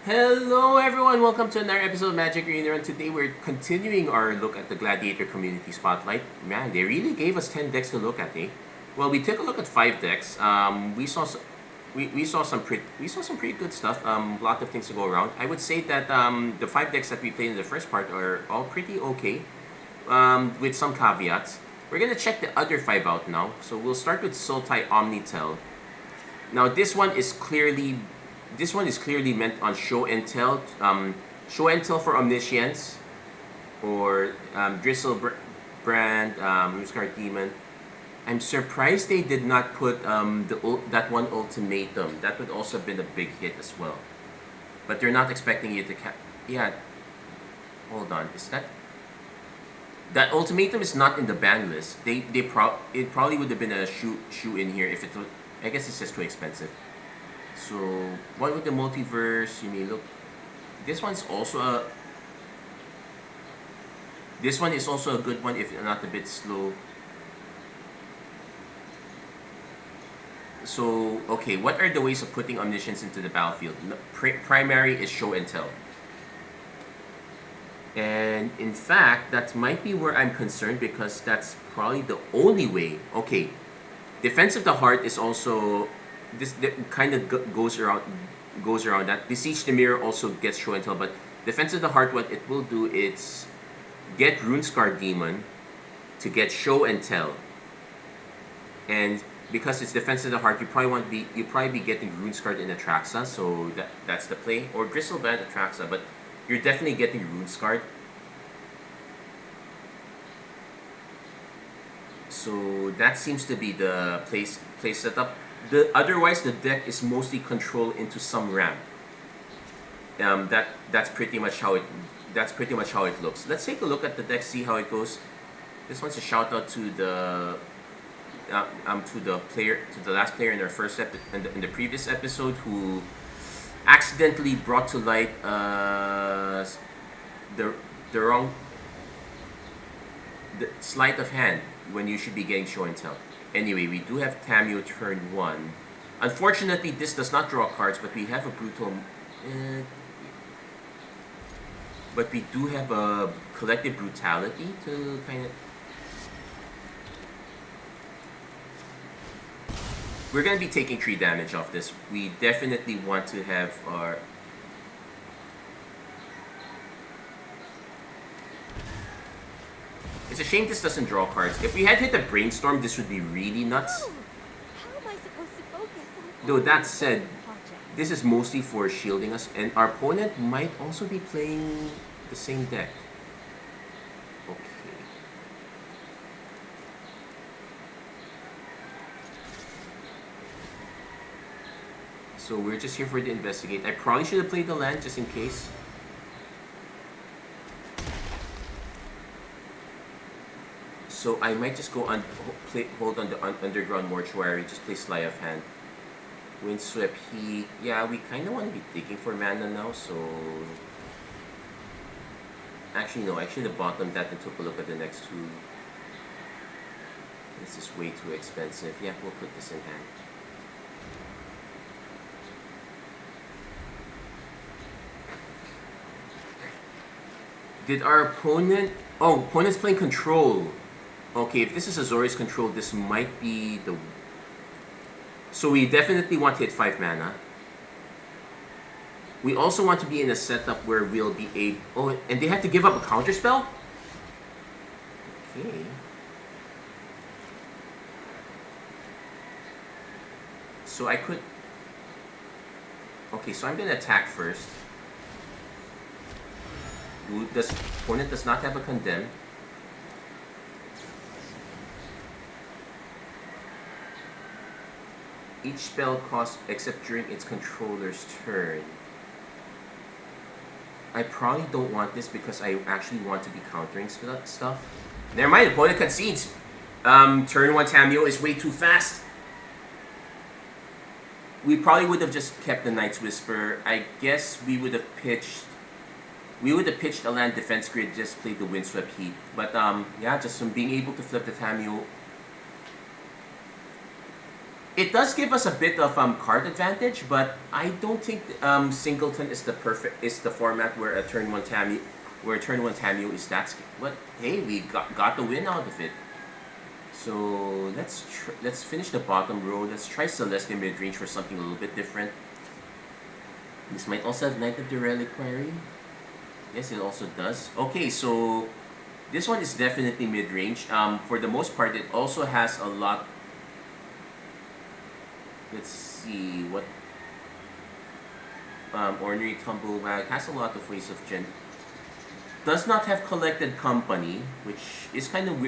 Hello everyone, welcome to another episode of Magic Arena, and today we're continuing our look at the Gladiator Community Spotlight. Man, they really gave us 10 decks to look at, eh? Well, we took a look at 5 decks. We saw some pretty good stuff. A lot of things to go around. I would say that the 5 decks that we played in the first part are all pretty okay, with some caveats. We're gonna check the other 5 out now. So we'll start with Sultai Omnitel. Now this one is clearly meant on show and tell. Show and tell for Omniscience, or Brand, Ruscar Demon. I'm surprised they did not put that one ultimatum. That would also have been a big hit as well. But they're not expecting you to yeah. Hold on, is that ultimatum is not in the ban list? It probably would have been a shoe in here if it was. I guess it's just too expensive. So, what with the multiverse, you may look. This one is also a good one if not a bit slow. So, okay, what are the ways of putting Omniscience into the battlefield? Primary is show and tell. And in fact, that might be where I'm concerned, because that's probably the only way. Okay, Defense of the Heart is also this kind of goes around that. Beseech the Mirror also gets show and tell, but Defense of the Heart, what it will do is get Runescar Demon to get show and tell, and because it's Defense of the Heart, you probably be getting Runescar in Atraxa, so that's the play, or Gristleband Atraxa, but you're definitely getting Runescar. So that seems to be the play setup. Otherwise, the deck is mostly control into some ramp. That's pretty much how it looks. Let's take a look at the deck, see how it goes. This one's a shout out to the last player in our first in the previous episode, who accidentally brought to light the sleight of hand when you should be getting show and tell. Anyway, we do have Tamio turn 1. Unfortunately, this does not draw cards, but we have a brutal. But we do have a collective brutality to kind of. We're gonna be taking 3 damage off this. We definitely want to have our. It's a shame this doesn't draw cards. If we had hit a Brainstorm, this would be really nuts. How am I supposed to focus on Though that said, this is mostly for shielding us, and our opponent might also be playing the same deck. Okay. So we're just here for the investigate. I probably should have played the land just in case. So I might just go hold on the Underground Mortuary, just play Sleight of Hand. Windswept Heat. Yeah, we kind of want to be digging for mana now, so. Actually, no, I should have bottomed that and took a look at the next 2. This is way too expensive. Yeah, we'll put this in hand. Did our opponent. Oh, opponent's playing Control. Okay, if this is Azorius Control, this might be the. So we definitely want to hit 5 mana. We also want to be in a setup where we'll be able. Oh, and they have to give up a counter spell? Okay. So I could. Okay, so I'm gonna attack first. This opponent does not have a Condemn. Each spell costs except during its controller's turn. I probably don't want this because I actually want to be countering stuff. Never mind, opponent concedes. Turn 1 Tamio is way too fast. We probably would have just kept the Night's Whisper. I guess we would have pitched a land defense grid, just played the Windswept Heat. But yeah, just from being able to flip the Tamio. It does give us a bit of card advantage, but I don't think Singleton is the format where a turn one Tamio is that. But hey, we got the win out of it. So let's finish the bottom row. Let's try Selesnya Midrange for something a little bit different. This might also have Knight of the Reliquary. Yes, it also does. Okay, so this one is definitely mid-range. For the most part, it also has a lot. Let's see what Ordinary Tumblewag has a lot of ways of gen. Does not have Collected Company, which is kind of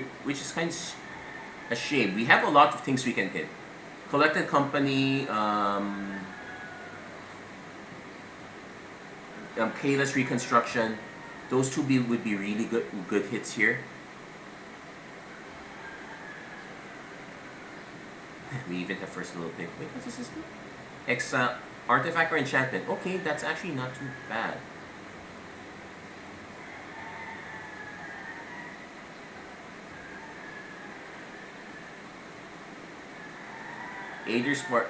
a shame. We have a lot of things we can hit. Collected Company, Payless Reconstruction. Those two would be really good hits here. We even have first little pick. Wait, what's this? Exile, Artifact or Enchantment. Okay, that's actually not too bad. Aider Spark.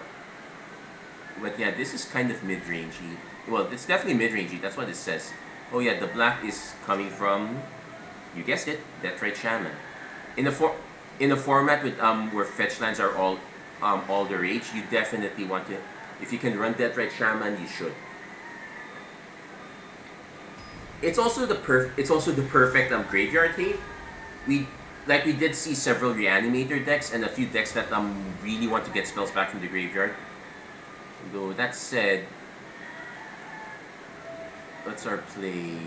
But yeah, this is kind of mid-rangey. Well, it's definitely mid-rangey. That's what it says. Oh yeah, the black is coming from, you guessed it, Deathrite Shaman. In a format with where fetch lands are all the rage, you definitely want to. If you can run Deathrite Shaman, you should. It's also the perfect graveyard tape. We did see several Reanimator decks and a few decks that really want to get spells back from the graveyard. Though that said, what's our play?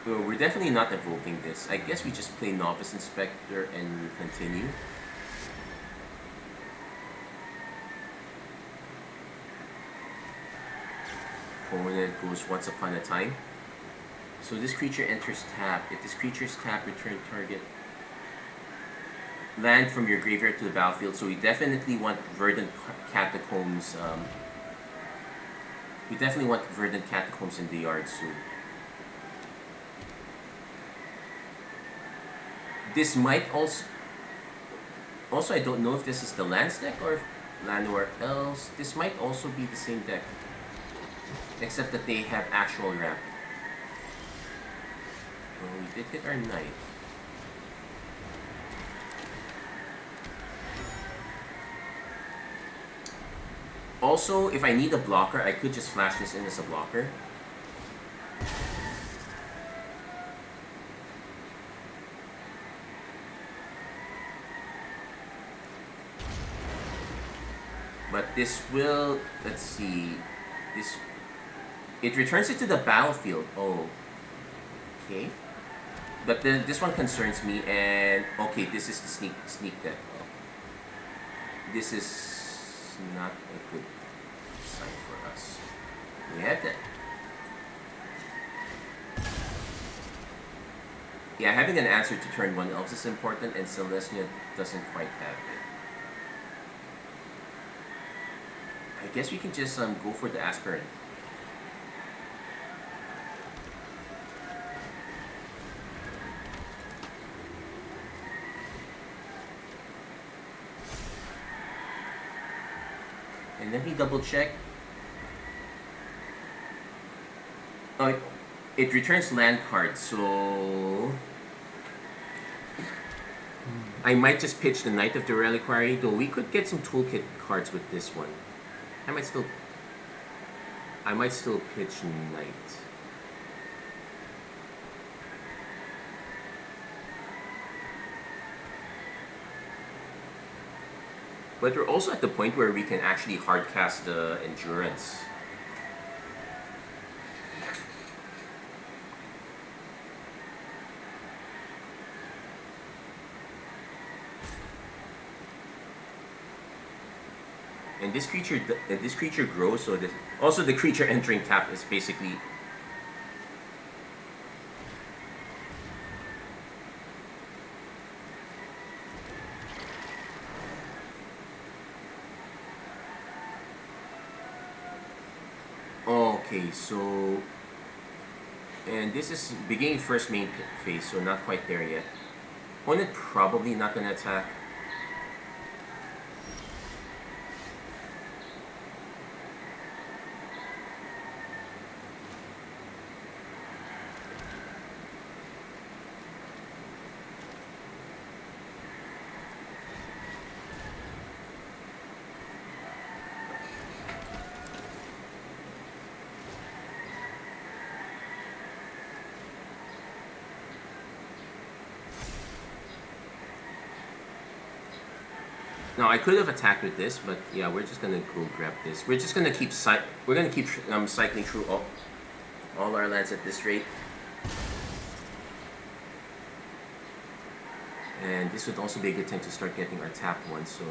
Well, we're definitely not evoking this. I guess we just play Novice Inspector and continue. Opponent goes Once Upon a Time. So this creature enters tap. If this creature's tap, return target land from your graveyard to the battlefield. So we definitely want Verdant Catacombs. We definitely want Verdant Catacombs in the yard soon. This might also I don't know if this is the lands deck or land or else. This might also be the same deck, except that they have actual ramp. Oh, we did hit our knight. Also, if I need a blocker, I could just flash this in as a blocker. But this will, let's see, it returns it to the battlefield. Oh, okay. But then this one concerns me, and okay, this is the sneak deck. This is not a good sign for us. We have that. Yeah, having an answer to turn 1 elves is important, and Selesnya doesn't quite have it. I guess we can just go for the Aspirant. And let me double check. Oh, it returns land cards, so I might just pitch the Knight of the Reliquary, though we could get some toolkit cards with this one. I might still pitch Knight. But we're also at the point where we can actually hardcast the Endurance. And this creature grows, so also the creature entering tap is basically okay. So, and this is beginning first main phase, so not quite there yet. Opponent probably not gonna attack. Now I could have attacked with this, but yeah, we're just gonna go grab this. We're just gonna keep cycling through all our lands at this rate. And this would also be a good time to start getting our tap one. So,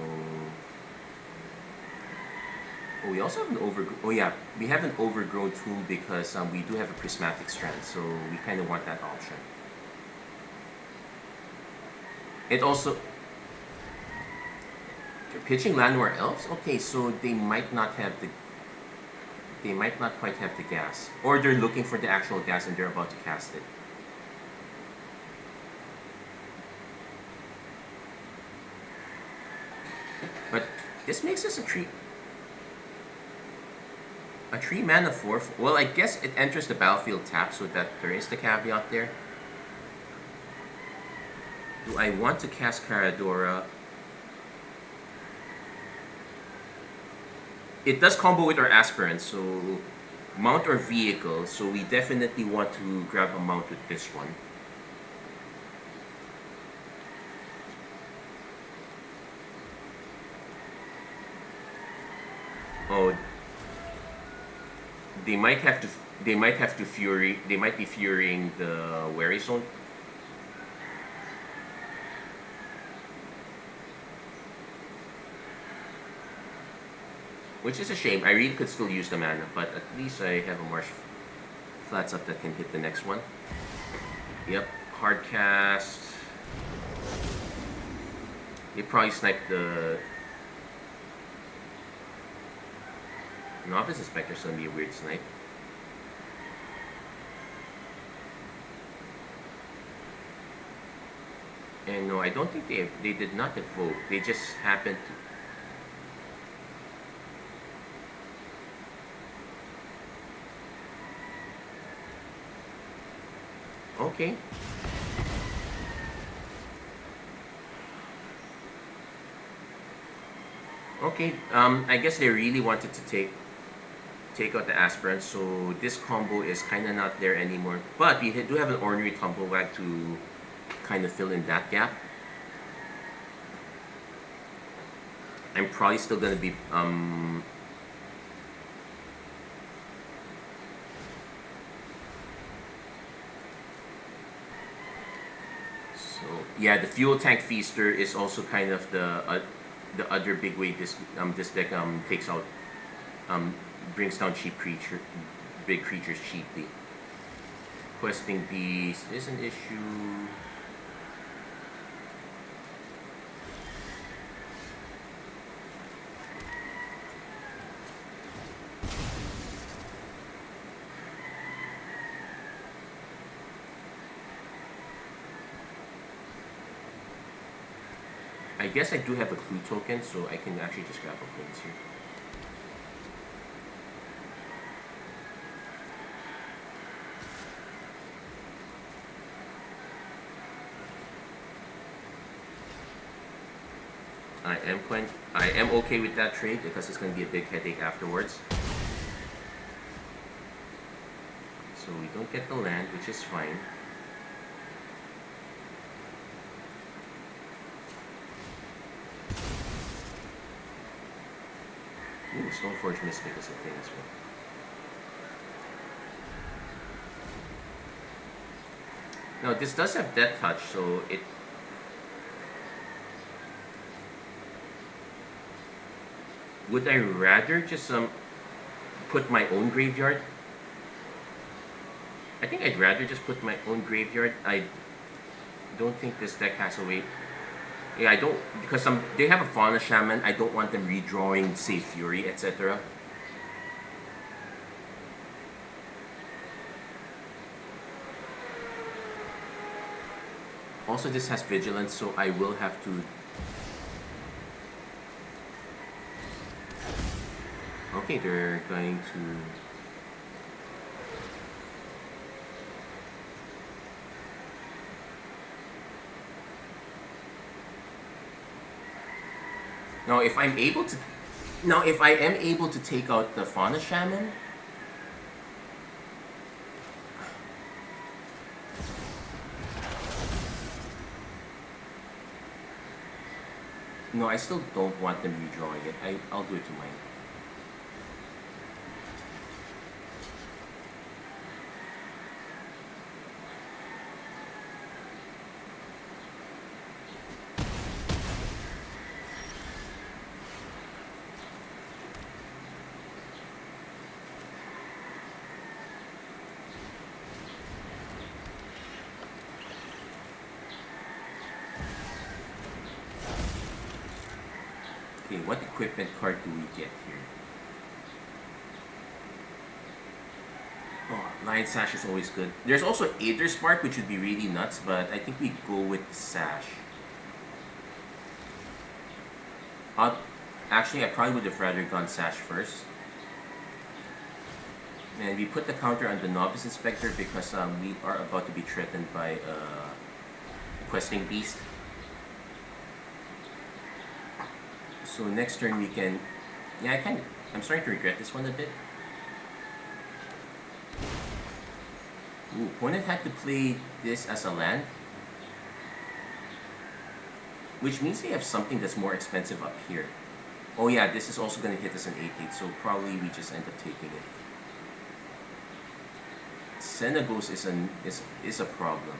oh, we also have an overgrown. Oh yeah, we have an overgrown tool because we do have a prismatic strand, so we kind of want that option. It also. Pitching Llanowar Elves? Okay, so they might not have the... They might not quite have the gas. Or they're looking for the actual gas and they're about to cast it. But this makes us a 3 mana 4. Well, I guess it enters the battlefield tap, so that there is the caveat there. Do I want to cast Caradora? It does combo with our aspirant, so mount or vehicle, so we definitely want to grab a mount with this one. Oh, they might be furying the Wary Zone. Which is a shame. I really could still use the mana, but at least I have a Marsh Flats up that can hit the next one. Yep, hard cast. They probably sniped the Novice Inspector's gonna be a weird snipe. And no, I don't think they did not evoke. They just happened to. Okay. Okay, I guess they really wanted to take out the aspirant, so this combo is kind of not there anymore. But we do have an Ornery Tumblewag to kind of fill in that gap. I'm probably still gonna be yeah, the Fuel Tank Feaster is also kind of the other big way this deck takes out brings down big creatures cheaply. Questing Beast is an issue. I guess I do have a clue token, so I can actually just grab a Plains here. I am okay with that trade because it's going to be a big headache afterwards. So we don't get the land, which is fine. Ooh, Stoneforge Mystic is a thing as well. Now this does have Death Touch, so it... Would I rather just put my own graveyard? I think I'd rather just put my own graveyard. I don't think this deck has a way. Yeah, I don't, because they have a Fauna Shaman. I don't want them redrawing, say, Fury, etc. Also, this has vigilance, so I will have to. Okay, they're going to. Now, if I'm able to. Now, if I am able to take out the Fauna Shaman. No, I still don't want them redrawing it. I'll do it to mine. Okay, what equipment card do we get here? Oh, Lion Sash is always good. There's also Aether Spark, which would be really nuts, but I think we go with the Sash. Actually, I probably would have rather gone Sash first. And we put the counter on the Novice Inspector because we are about to be threatened by a Questing Beast. So next turn we can, yeah, I'm starting to regret this one a bit. Ooh, opponent had to play this as a land, which means they have something that's more expensive up here. Oh yeah, this is also going to hit us an 8-8, so probably we just end up taking it. Senegos is a problem.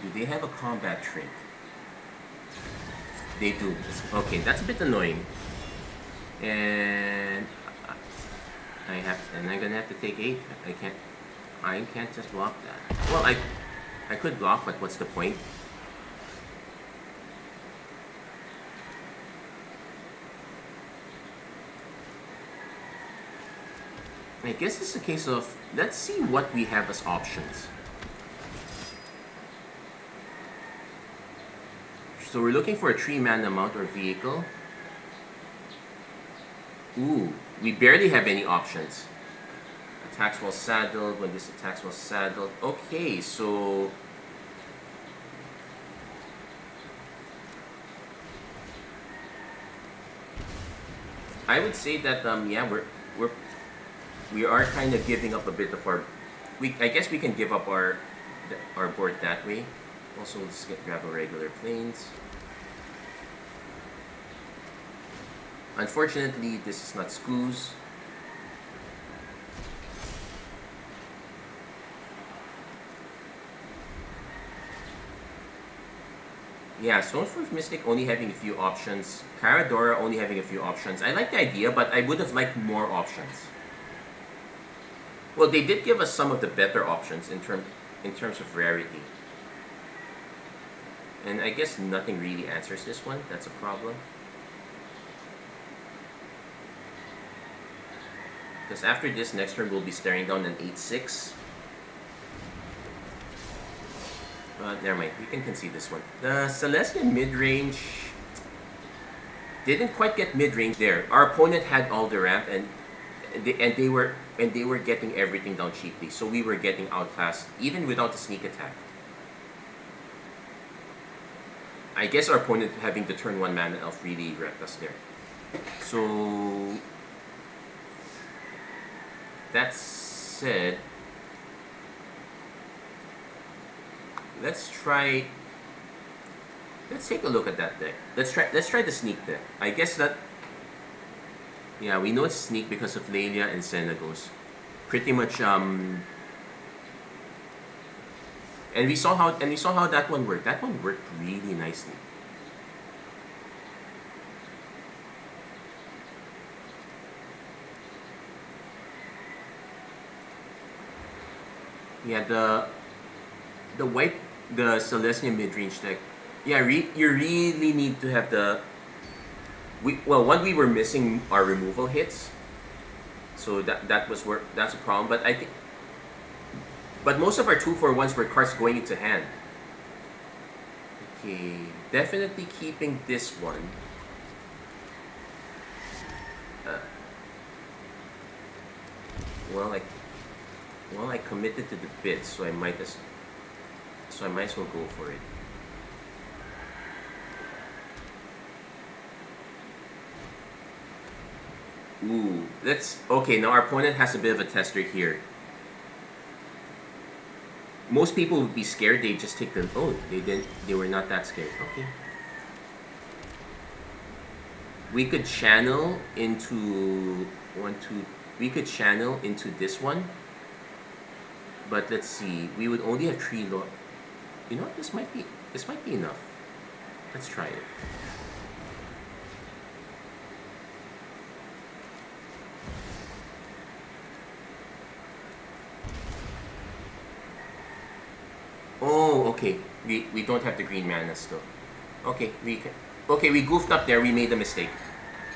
Do they have a combat trait? They do. Okay, that's a bit annoying. And I'm gonna have to take 8. I can't just block that. Well, I could block, but what's the point? I guess it's a case of, let's see what we have as options. So we're looking for a 3-mana mount or vehicle. Ooh, we barely have any options. Attacks while saddled, when this attacks while saddled. Okay, so... I would say that, yeah, we are kind of giving up a bit of our... I guess we can give up our board that way. Also, let's grab a regular planes. Unfortunately, this is not Scoos. Yeah, Stoneforth Mystic only having a few options. Caradora only having a few options. I like the idea, but I would have liked more options. Well, they did give us some of the better options in terms of rarity. And I guess nothing really answers this one. That's a problem. Because after this, next turn we'll be staring down an 8-6. Never mind, we can concede this one. The Selesnya Midrange didn't quite get mid-range there. Our opponent had all the ramp, and they were getting everything down cheaply. So we were getting outclassed even without the sneak attack. I guess our opponent having the turn 1 mana elf really wrecked us there. So that said, let's take a look at that deck. Let's try the sneak deck. I guess that, yeah, we know it's sneak because of Lelia and Senegos. Pretty much and we saw how that one worked. That one worked really nicely. Yeah, the white, the Selesnya Midrange deck. Yeah, you really need to have the. One, we were missing our removal hits, so that's a problem. But I think, but most of our 2-for-1s were cards going into hand. Okay, definitely keeping this one. Well, I committed to the bid, so I might as well go for it. Ooh, okay. Now our opponent has a bit of a tester here. Most people would be scared. They just take the. Oh, they didn't. They were not that scared. Okay. We could channel into We could channel into this one. But let's see. We would only have 3 low. You know what? This might be enough. Let's try it. Oh, okay. We don't have the green mana still. Okay, we goofed up there. We made a mistake.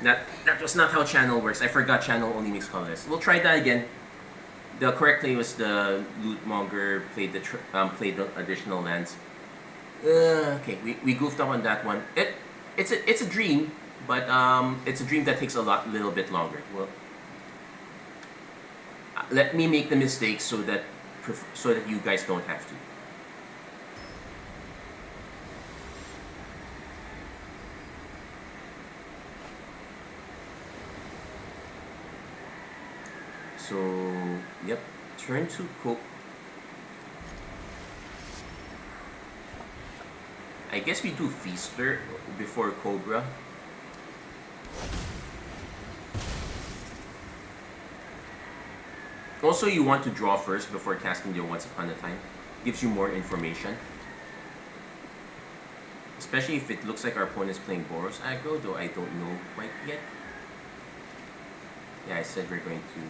That was not how channel works. I forgot channel only makes colorless. We'll try that again. The correct play was the Lootmonger played the additional lands. Okay, we goofed up on that one. It's a dream, but it's a dream that takes a little bit longer. Well, let me make the mistake so that you guys don't have to. So, yep, turn to I guess we do Feaster before Cobra. Also, you want to draw first before casting your Once Upon a Time. Gives you more information. Especially if it looks like our opponent is playing Boros aggro, though I don't know quite yet. Yeah, I said we're going to...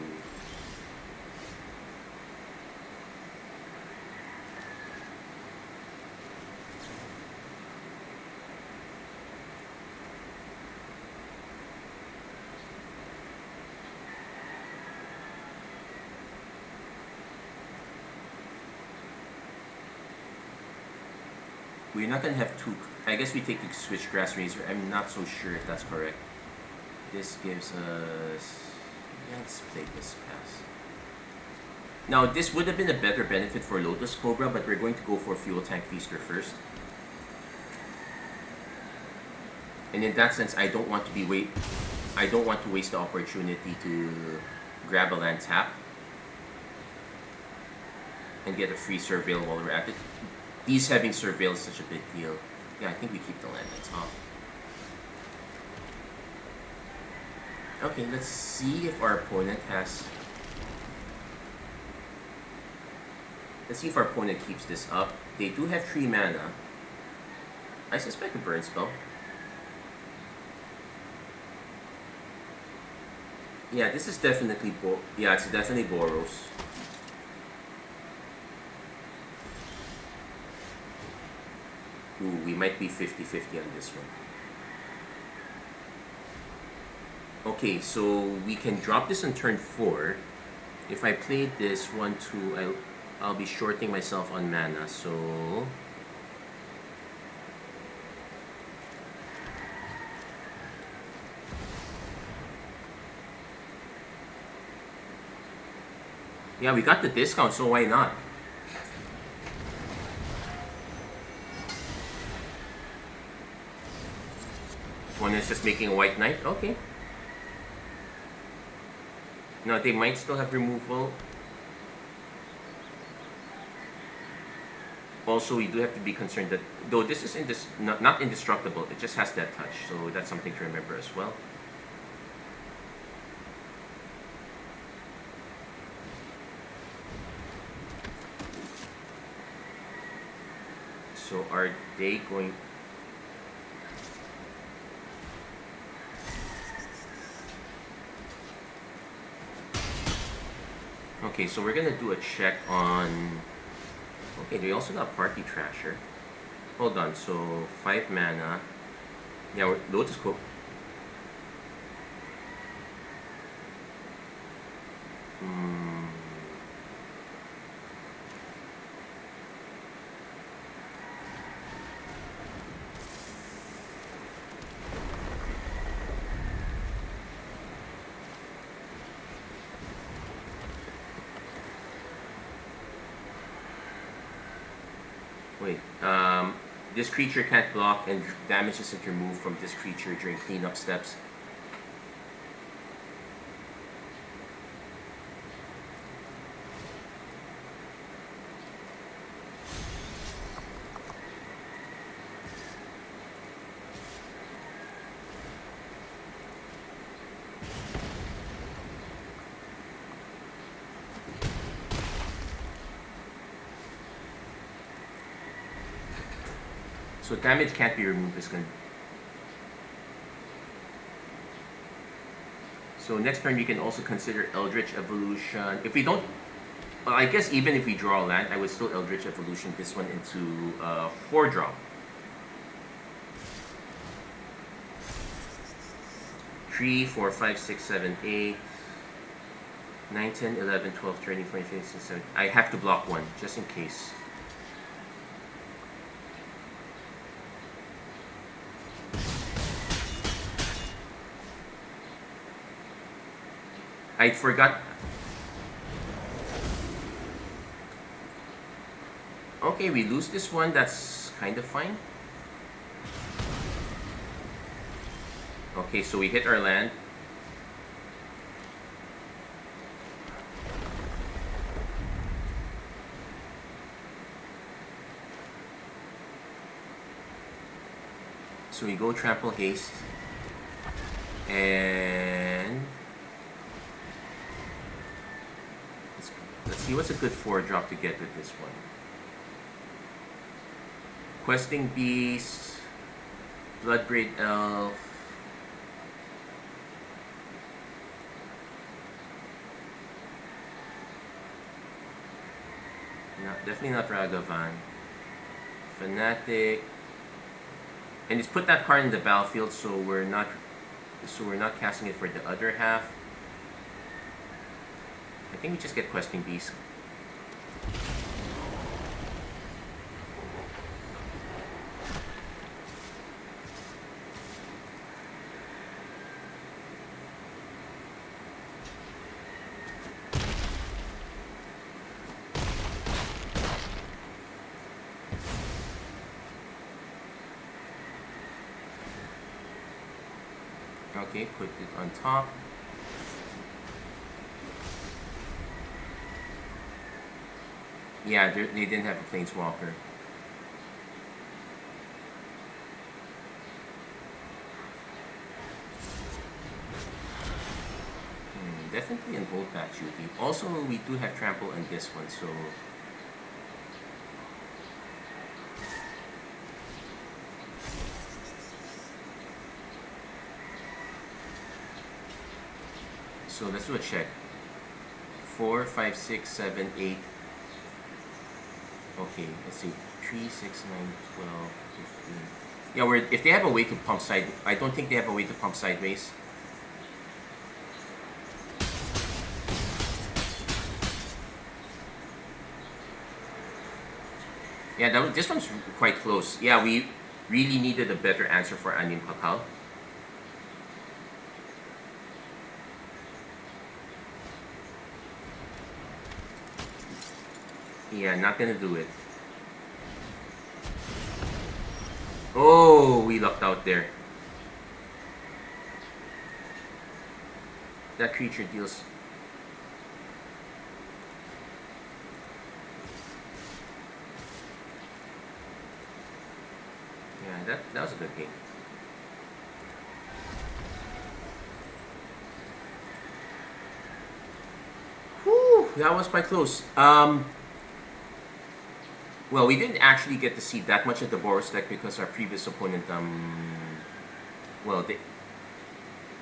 We're not gonna have 2. I guess we take the Switchgrass Razor. I'm not so sure if that's correct. This gives us... Yeah, let's play this pass. Now, this would have been a better benefit for Lotus Cobra, but we're going to go for Fuel Tank Feaster first. And in that sense, I don't want to waste the opportunity to grab a land tap and get a free Surveil while we're at it. These having Surveil is such a big deal. Yeah, I think we keep the land on top. Okay, let's see if our opponent has... Let's see if our opponent keeps this up. They do have 3 mana. I suspect a burn spell. Yeah, this is definitely it's definitely Boros. Ooh, we might be 50-50 on this one. Okay, so we can drop this on turn 4. If I played this 1-2, I'll be shorting myself on mana, so... Yeah, we got the discount, so why not? One is just making a white knight? Okay. Now, they might still have removal. Also, we do have to be concerned that, though this is not indestructible, it just has that touch, so that's something to remember as well. So are they going... Okay, so we're gonna do a check on Okay, they also got Party Trasher. Hold on, so 5 mana. Yeah, Lotus Cook. Wait, this creature can't block and damage isn't removed from this creature during cleanup steps. So damage can't be removed. It's gonna. So next turn you can also consider Eldritch Evolution. If we don't, well, I guess even if we draw a land, I would still Eldritch Evolution this one into 4-drop. 3, 4, 5, 6, 7, 8, 9, 10, 11, 12, 13, 14, 15, 16, 17. I have to block one just in case. I forgot. Okay, we lose this one. That's kind of fine. Okay, so we hit our land. So we go Trample Haste. And let's see what's a good 4-drop to get with this one. Questing Beast, Bloodbraid Elf. Definitely not Ragavan. Fanatic. And it's put that card in the battlefield, so we're not casting it for the other half. I think we just get Questing Beast. Okay, put it on top. Yeah, they didn't have a Planeswalker. Definitely an old patch duty. Also, we do have Trample on this one, so... So let's do a check. 4, 5, 6, 7, 8. Okay, let's see. 3, 6, 9, 12, 15. Yeah, if they have a way to pump side, I don't think they have a way to pump sideways. Yeah, this one's quite close. Yeah, we really needed a better answer for Anim Kakal. Yeah, not gonna do it. Oh, we lucked out there. That creature deals... Yeah, that was a good game. Whew, that was quite close. Well, we didn't actually get to see that much of the Boros deck because our previous opponent,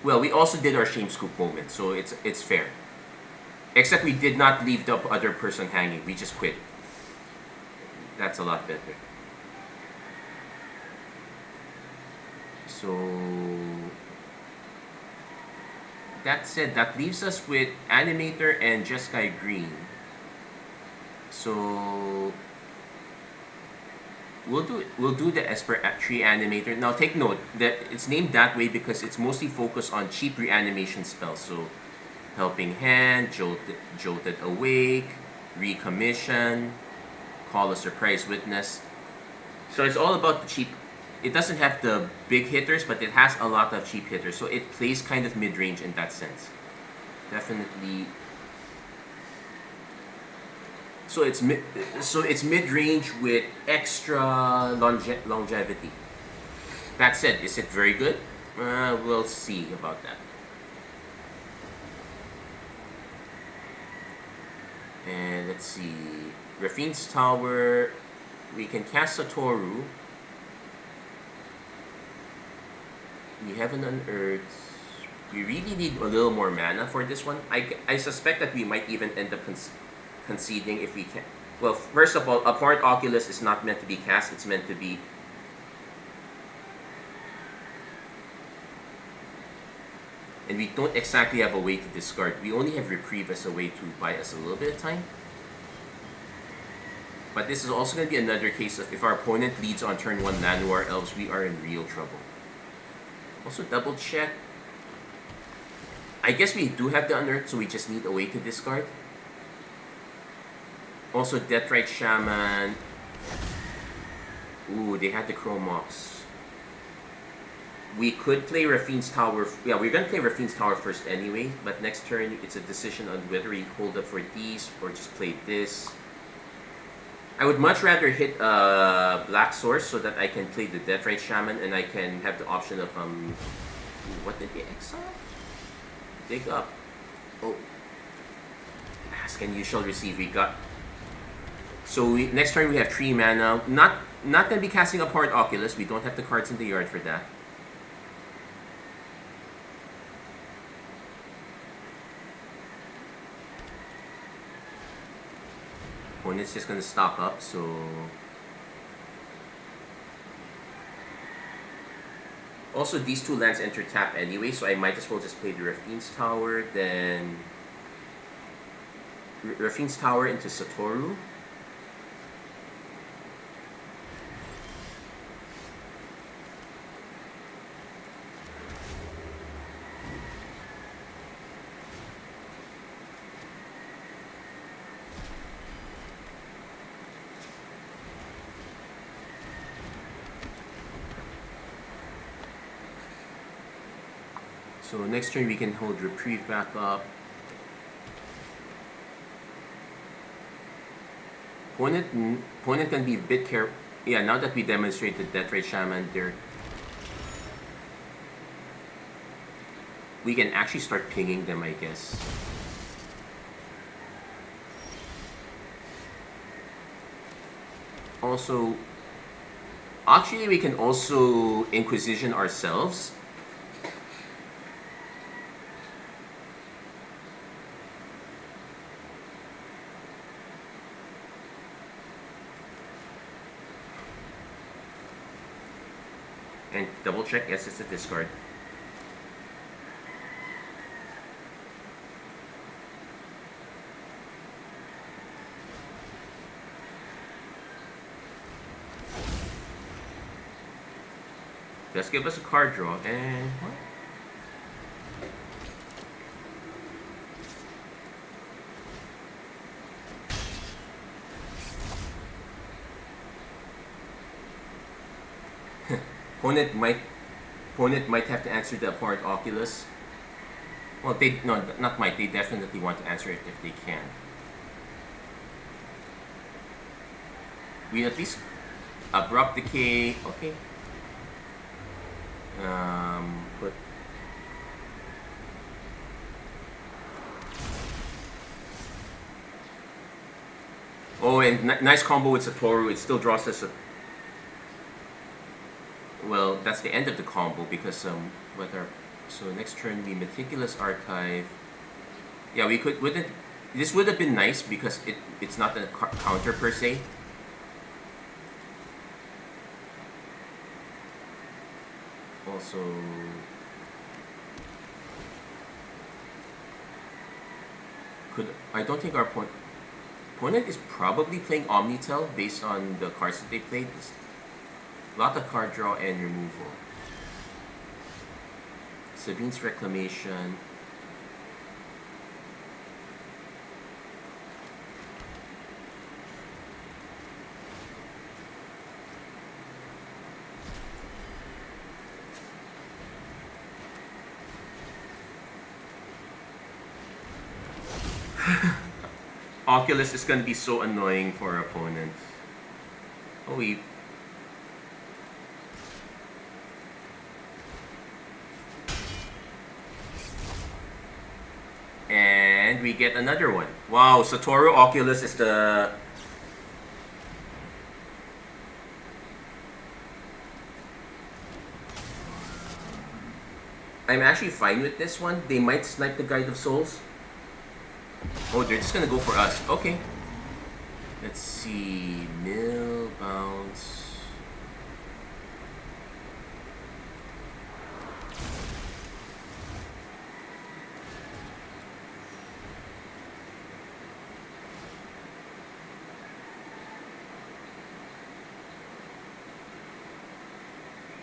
we also did our shame scoop moment, so it's fair. Except we did not leave the other person hanging. We just quit. That's a lot better. So that said, that leaves us with Animator and Jeskai Green. So we'll do the Esper Tree Animator. Now take note that it's named that way because it's mostly focused on cheap reanimation spells. So Helping Hand, Jolted Awake, Recommission, Call a Surprise Witness. So it's all about the cheap. It doesn't have the big hitters, but it has a lot of cheap hitters. So it plays kind of mid-range in that sense. Definitely. So it's mid-range with extra longevity. That said, is it very good? We'll see about that. And let's see. Rafine's Tower. We can cast Satoru. We have an Unearth. We really need a little more mana for this one. I suspect that we might even end up conceding if we can. Well, first of all, Abhorrent Oculus is not meant to be cast. It's meant to be... And we don't exactly have a way to discard. We only have Reprieve as a way to buy us a little bit of time. But this is also going to be another case of if our opponent leads on turn 1 Llanowar Elves, we are in real trouble. Also double check. I guess we do have the Unearth, so we just need a way to discard. Also Deathrite Shaman. Ooh, they had the Chromox. We could play Rafine's Tower. Yeah, we're going to play Rafine's Tower first anyway, but next turn it's a decision on whether we hold up for these or just play this. I would much rather hit Black Source so that I can play the Deathrite Shaman and I can have the option of what did they exile? Dig up. Oh. Ask and you shall receive. We got. So next turn we have 3 mana. Not gonna be casting Abhorrent Oculus. We don't have the cards in the yard for that. Opponent's just gonna stock up, so also these 2 lands enter tap anyway, so I might as well just play the Rafine's Tower, then Rafine's Tower into Satoru. So next turn we can hold Reprieve back up. Opponent can be a bit careful. Yeah, now that we demonstrated Deathrite Shaman, we can actually start pinging them, I guess. Also, actually we can also Inquisition ourselves. And double check, yes, it's a discard. Just give us a card draw and what? Opponent might have to answer the Abhorrent Oculus. Well, they definitely want to answer it if they can. We at least Abrupt Decay. Okay. Put. Oh, and nice combo with Satoru. It still draws us a. Well, that's the end of the combo because so next turn we Meticulous Archive. Yeah, we wouldn't. This would have been nice because it's not a counter per se. Also, I don't think our opponent is probably playing Omnitel based on the cards that they played. A lot of card draw and removal. Sabine's Reclamation. Oculus is going to be so annoying for our opponents. Oh, and we get another one. Wow, Satoru Oculus is the... I'm actually fine with this one. They might snipe the Guide of Souls. Oh, they're just gonna go for us. Okay. Let's see. Mill, bounce.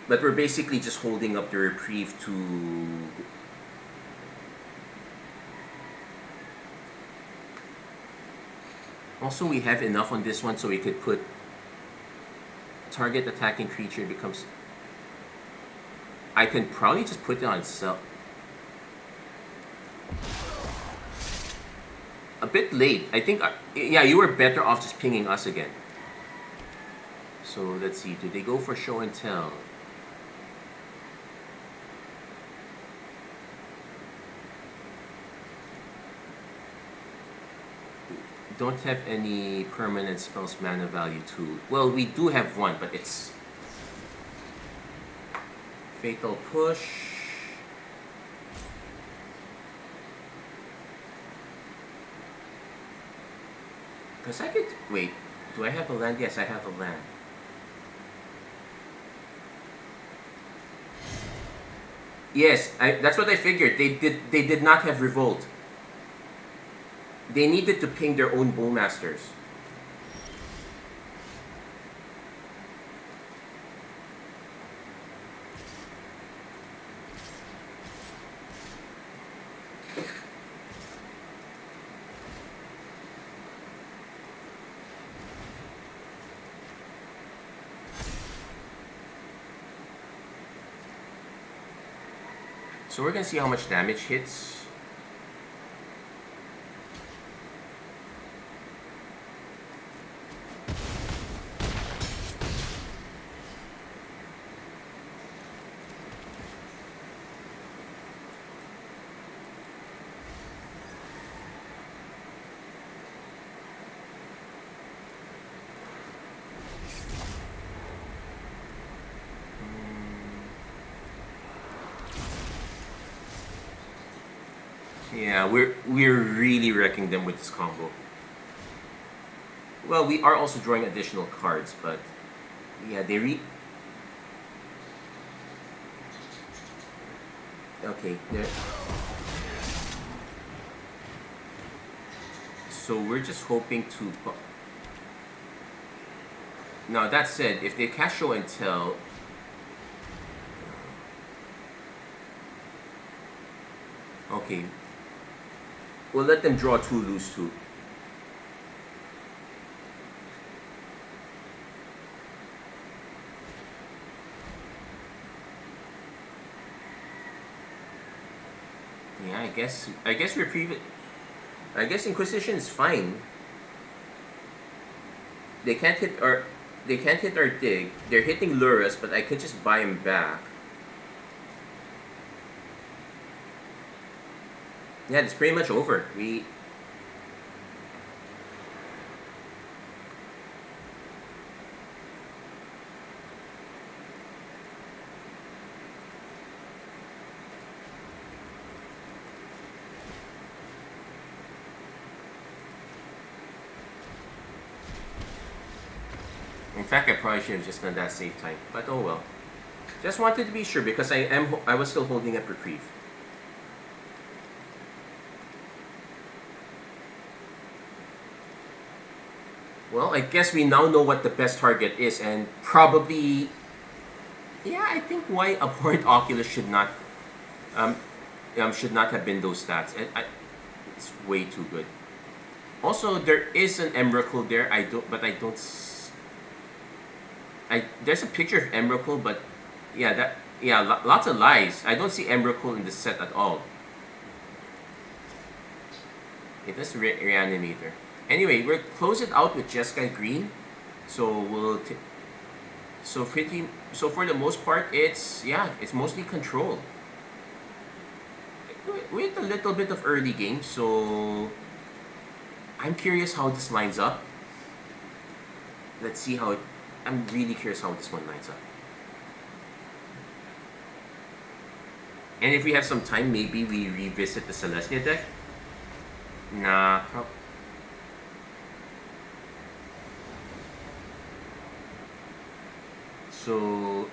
But we're basically just holding up the reprieve to... Also, we have enough on this one so we could put target attacking creature becomes... I can probably just put it on self. A bit late. I think, yeah, you were better off just pinging us again. So let's see, do they go for show and tell? Don't have any permanent spells mana value 2. Well, we do have one, but it's Fatal Push. Because I could... Wait, do I have a land? Yes, I have a land. Yes, that's what I figured. They did not have Revolt. They needed to ping their own Bowmasters. So we're gonna see how much damage hits. Yeah, we're really wrecking them with this combo. Well, we are also drawing additional cards, but yeah, okay, there. So we're just hoping to... Now, that said, if they cast Show and Tell... Okay. We'll let them draw 2, lose 2. Yeah, I guess Reprieve... I guess Inquisition is fine. They can't hit our dig. They're hitting Lurus, but I could just buy him back. Yeah, it's pretty much over. In fact, I probably should have just done that save time, but oh well. Just wanted to be sure because I was still holding up reprieve. Well, I guess we now know what the best target is, and probably, yeah, I think why Abhorrent Oculus should not have been those stats. It's way too good. Also, there is an Emrakul there. I don't. There's a picture of Emrakul, but yeah, lots of lies. I don't see Emrakul in the set at all. It is Reanimator. Anyway, we'll close it out with Jeskai Green. So so for the most part, it's mostly control with a little bit of early game. So I'm curious how this lines up. Let's see how I'm really curious how this one lines up. And if we have some time, maybe we revisit the Selesnya deck. Nah. So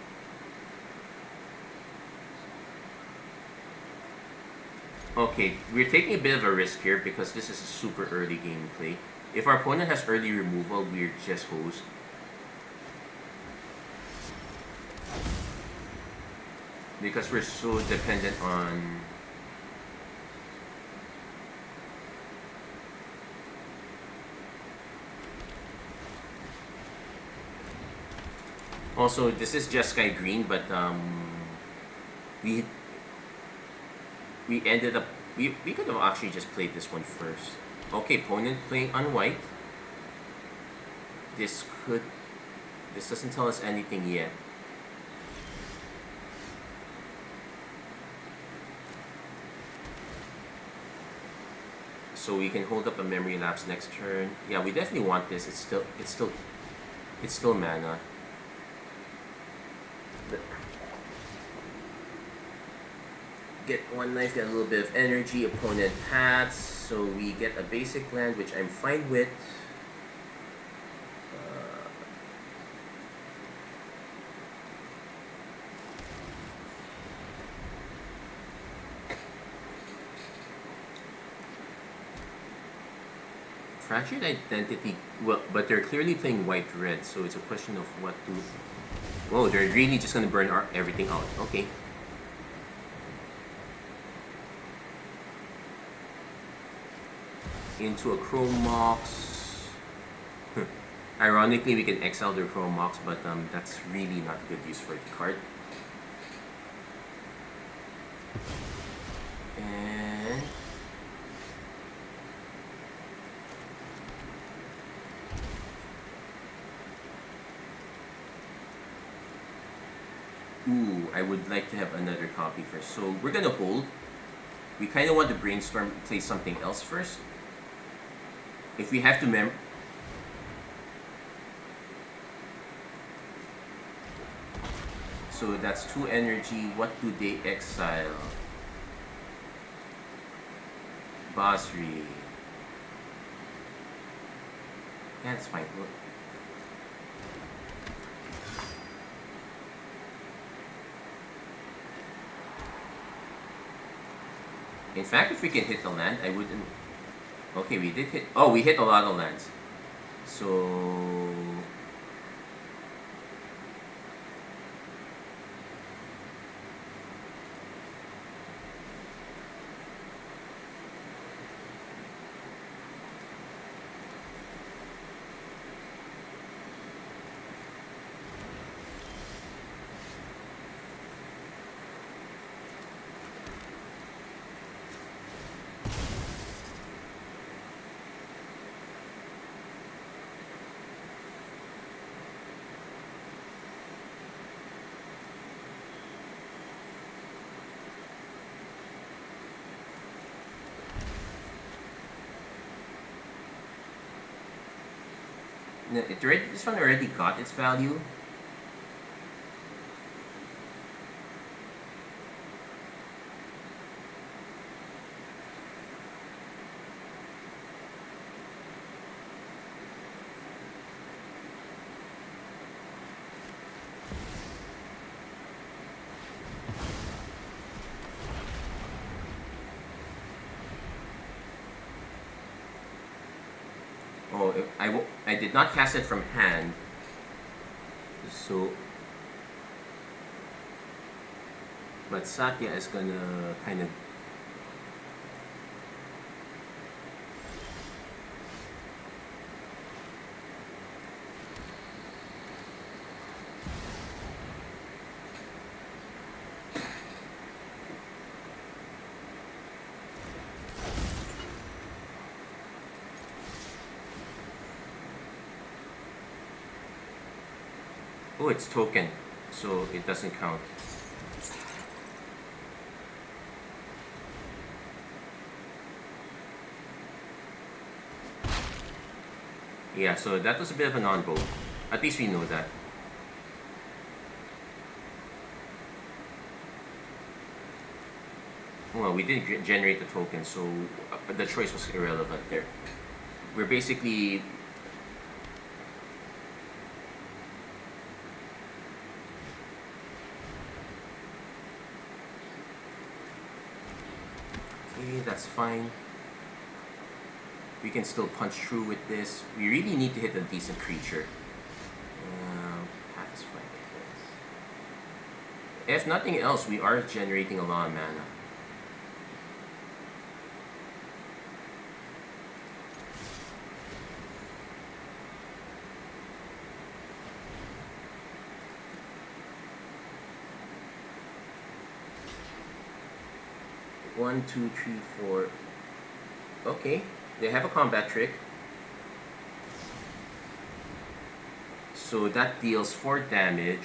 okay, we're taking a bit of a risk here because this is a super early gameplay. If our opponent has early removal, we're just hosed. Because we're so dependent on... Also, this is Jeskai Green, but we ended up... We could have actually just played this one first. Okay, opponent playing on white. This doesn't tell us anything yet. So we can hold up a memory lapse next turn. Yeah, we definitely want this. It's still mana. Get one life, get a little bit of energy. Opponent hats, so we get a basic land, which I'm fine with. Fractured Identity, well, but they're clearly playing white-red, so it's a question of what to... Whoa, they're really just gonna burn everything out. Okay. Into a Chrome Mox. Ironically, we can exile their Chrome Mox, but that's really not good use for the card. And... ooh, I would like to have another copy first. So we're gonna hold. We kind of want to brainstorm, play something else first. If we have to so that's 2 energy. What do they exile? Basri. Yeah, that's fine. Look. In fact, if we can hit the land, I wouldn't... Okay, we did hit... Oh, we hit a lot of lands. So... this one already got its value. Oh, I did not cast it from hand. So, but Satya is gonna kind of. Oh, it's token, so it doesn't count. Yeah, so that was a bit of a non-bow. At least we know that. Well, we didn't generate the token, so the choice was irrelevant there. We're basically... Okay, that's fine. We can still punch through with this. We really need to hit a decent creature. Path is fine, I guess. If nothing else, we are generating a lot of mana. One, two, three, four. Okay, they have a combat trick. So that deals 4 damage.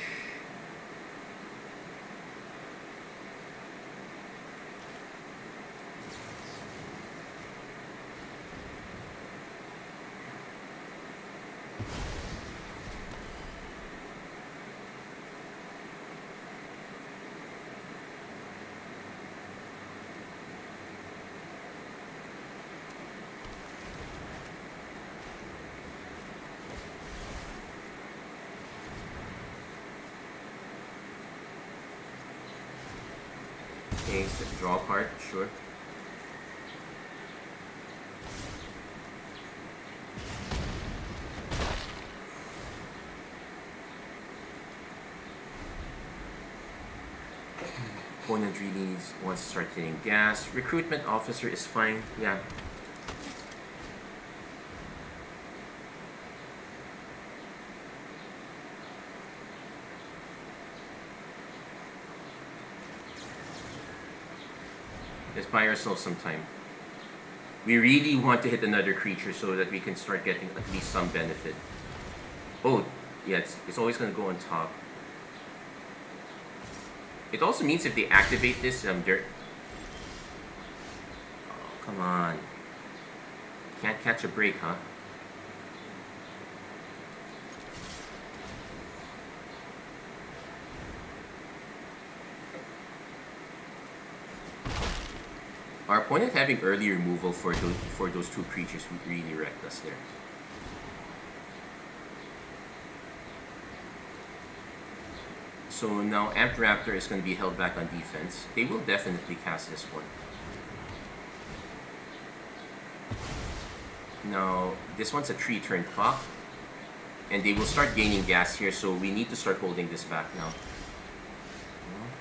Okay, so draw a card, sure. Opponent really wants to start hitting gas. Recruitment officer is fine, yeah. Let's buy ourselves some time. We really want to hit another creature so that we can start getting at least some benefit. Oh, yeah, it's always going to go on top. It also means if they activate this, they're... Oh, come on. Can't catch a break, huh? Our opponent having early removal for those 2 creatures really wrecked us there. So now Amped Raptor is going to be held back on defense. They will definitely cast this one. Now, this one's a 3-turn clock. And they will start gaining gas here, so we need to start holding this back now.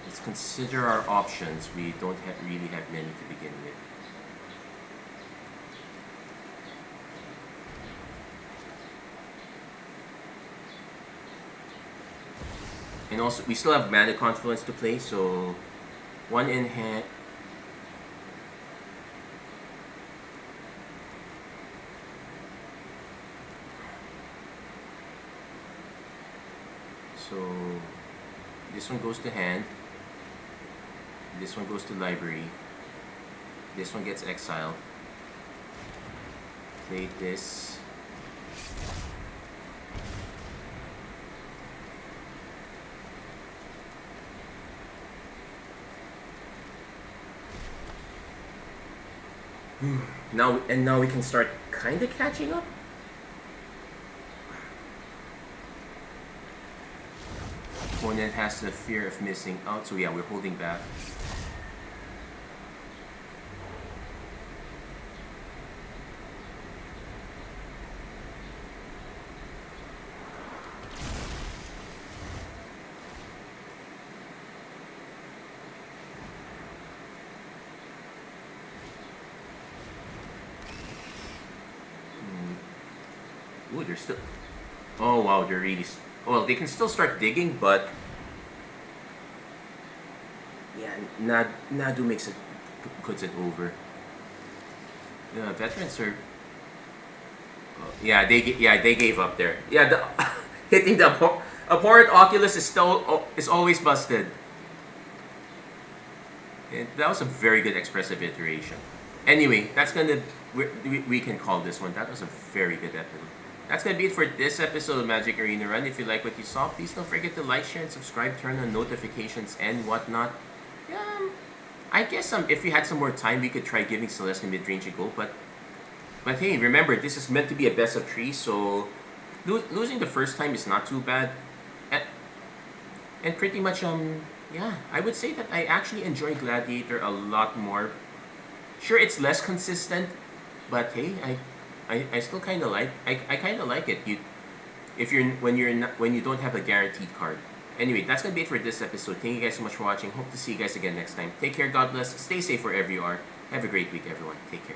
Let's consider our options. We don't really have many to begin with. And also, we still have Mana Confluence to play, so 1 in hand. So this one goes to hand. This one goes to library. This one gets exiled. Play this. Now we can start kind of catching up. Opponent has the fear of missing out, so yeah, we're holding back. Ooh, they're still. Oh wow, they're really. Well, they can still start digging, but yeah, Nadu makes it, puts it over. Yeah, veterans are. Yeah, they gave up there. Yeah, the hitting the abhorrent Oculus is always busted. That was a very good expressive iteration. Anyway, that's gonna we can call this one. That was a very good episode. That's gonna be it for this episode of Magic Arena Run. If you like what you saw, please don't forget to like, share, and subscribe. Turn on notifications and whatnot. I guess if we had some more time, we could try giving Selesnya Midrange a go. But hey, remember this is meant to be a best of 3, so losing the first time is not too bad. And pretty much yeah, I would say that I actually enjoy Gladiator a lot more. Sure, it's less consistent, but hey, I still kind of like I kind of like it. When you don't have a guaranteed card. Anyway, that's gonna be it for this episode. Thank you guys so much for watching. Hope to see you guys again next time. Take care. God bless. Stay safe wherever you are. Have a great week, everyone. Take care.